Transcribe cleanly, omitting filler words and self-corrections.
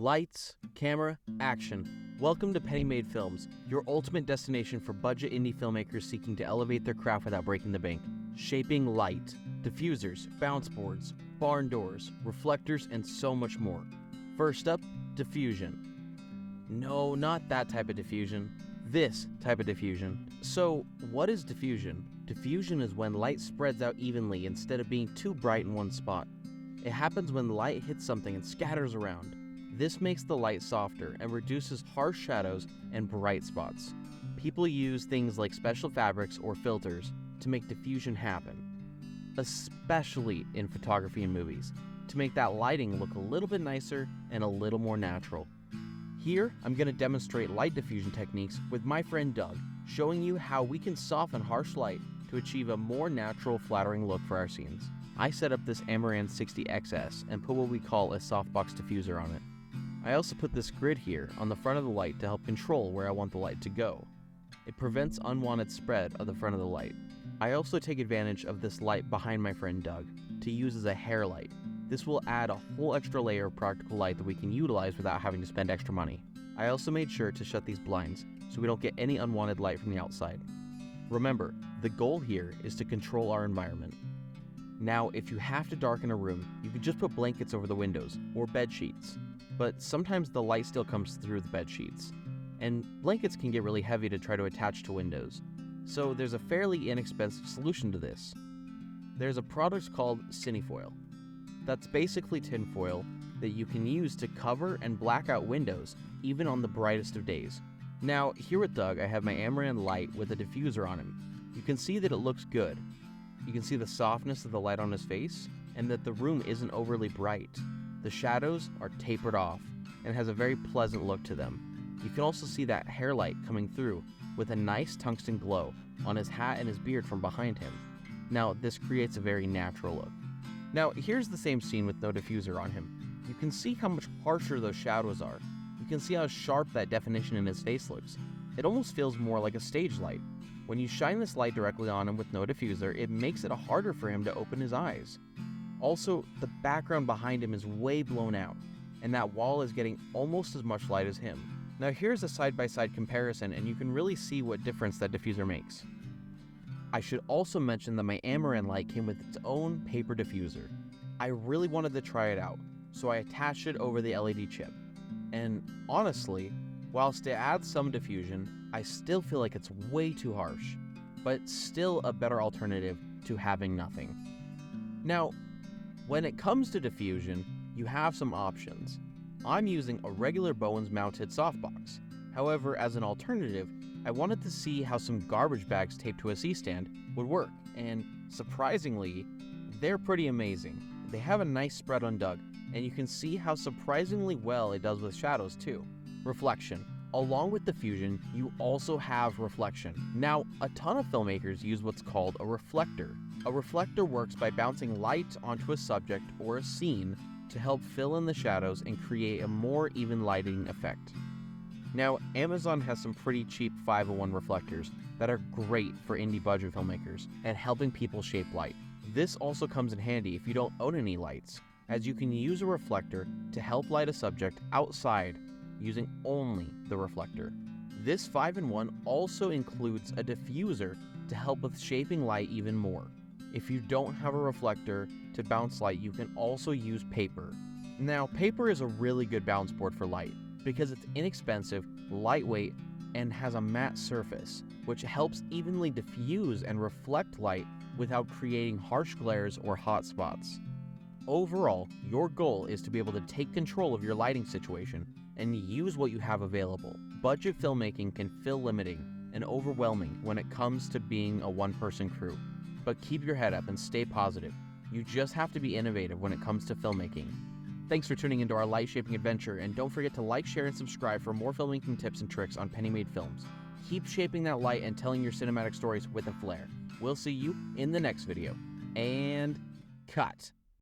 Lights, camera, action. Welcome to PennyMadeFilms, your ultimate destination for budget indie filmmakers seeking to elevate their craft without breaking the bank. Shaping light, diffusers, bounce boards, barn doors, reflectors, and so much more. First up, diffusion. No, not that type of diffusion. This type of diffusion. So, what is diffusion? Diffusion is when light spreads out evenly instead of being too bright in one spot. It happens when light hits something and scatters around. This makes the light softer and reduces harsh shadows and bright spots. People use things like special fabrics or filters to make diffusion happen, especially in photography and movies, to make that lighting look a little bit nicer and a little more natural. Here, I'm going to demonstrate light diffusion techniques with my friend Doug, showing you how we can soften harsh light to achieve a more natural, flattering look for our scenes. I set up this Amaran 60XS and put what we call a softbox diffuser on it. I also put this grid here on the front of the light to help control where I want the light to go. It prevents unwanted spread of the front of the light. I also take advantage of this light behind my friend Doug to use as a hair light. This will add a whole extra layer of practical light that we can utilize without having to spend extra money. I also made sure to shut these blinds so we don't get any unwanted light from the outside. Remember, the goal here is to control our environment. Now, if you have to darken a room, you can just put blankets over the windows or bed sheets. But sometimes the light still comes through the bed sheets, and blankets can get really heavy to try to attach to windows. So there's a fairly inexpensive solution to this. There's a product called Cinefoil. That's basically tinfoil that you can use to cover and black out windows even on the brightest of days. Now, here with Doug, I have my Amaran light with a diffuser on him. You can see that it looks good. You can see the softness of the light on his face, and that the room isn't overly bright. The shadows are tapered off and has a very pleasant look to them. You can also see that hair light coming through with a nice tungsten glow on his hat and his beard from behind him. Now, this creates a very natural look. Now, here's the same scene with no diffuser on him. You can see how much harsher those shadows are. You can see how sharp that definition in his face looks. It almost feels more like a stage light. When you shine this light directly on him with no diffuser, it makes it harder for him to open his eyes. Also, the background behind him is way blown out, and that wall is getting almost as much light as him. Now here's a side-by-side comparison, and you can really see what difference that diffuser makes. I should also mention that my Amaran light came with its own paper diffuser. I really wanted to try it out, so I attached it over the LED chip. And honestly, whilst it adds some diffusion, I still feel like it's way too harsh, but still a better alternative to having nothing. Now, when it comes to diffusion, you have some options. I'm using a regular Bowens mounted softbox. However, as an alternative, I wanted to see how some garbage bags taped to a C-stand would work, and surprisingly, they're pretty amazing. They have a nice spread on Doug, and you can see how surprisingly well it does with shadows too. Reflection. Along with diffusion, you also have reflection. Now, a ton of filmmakers use what's called a reflector. A reflector works by bouncing light onto a subject or a scene to help fill in the shadows and create a more even lighting effect. Now, Amazon has some pretty cheap 5-in-1 reflectors that are great for indie budget filmmakers and helping people shape light. This also comes in handy if you don't own any lights, as you can use a reflector to help light a subject outside using only the reflector. This 5-in-1 also includes a diffuser to help with shaping light even more. If you don't have a reflector to bounce light, you can also use paper. Now, paper is a really good bounce board for light because it's inexpensive, lightweight, and has a matte surface, which helps evenly diffuse and reflect light without creating harsh glares or hot spots. Overall, your goal is to be able to take control of your lighting situation and use what you have available. Budget filmmaking can feel limiting and overwhelming when it comes to being a one-person crew. But keep your head up and stay positive. You just have to be innovative when it comes to filmmaking. Thanks for tuning into our light shaping adventure, and don't forget to like, share, and subscribe for more filmmaking tips and tricks on PennyMadeFilms. Keep shaping that light and telling your cinematic stories with a flair. We'll see you in the next video. And cut.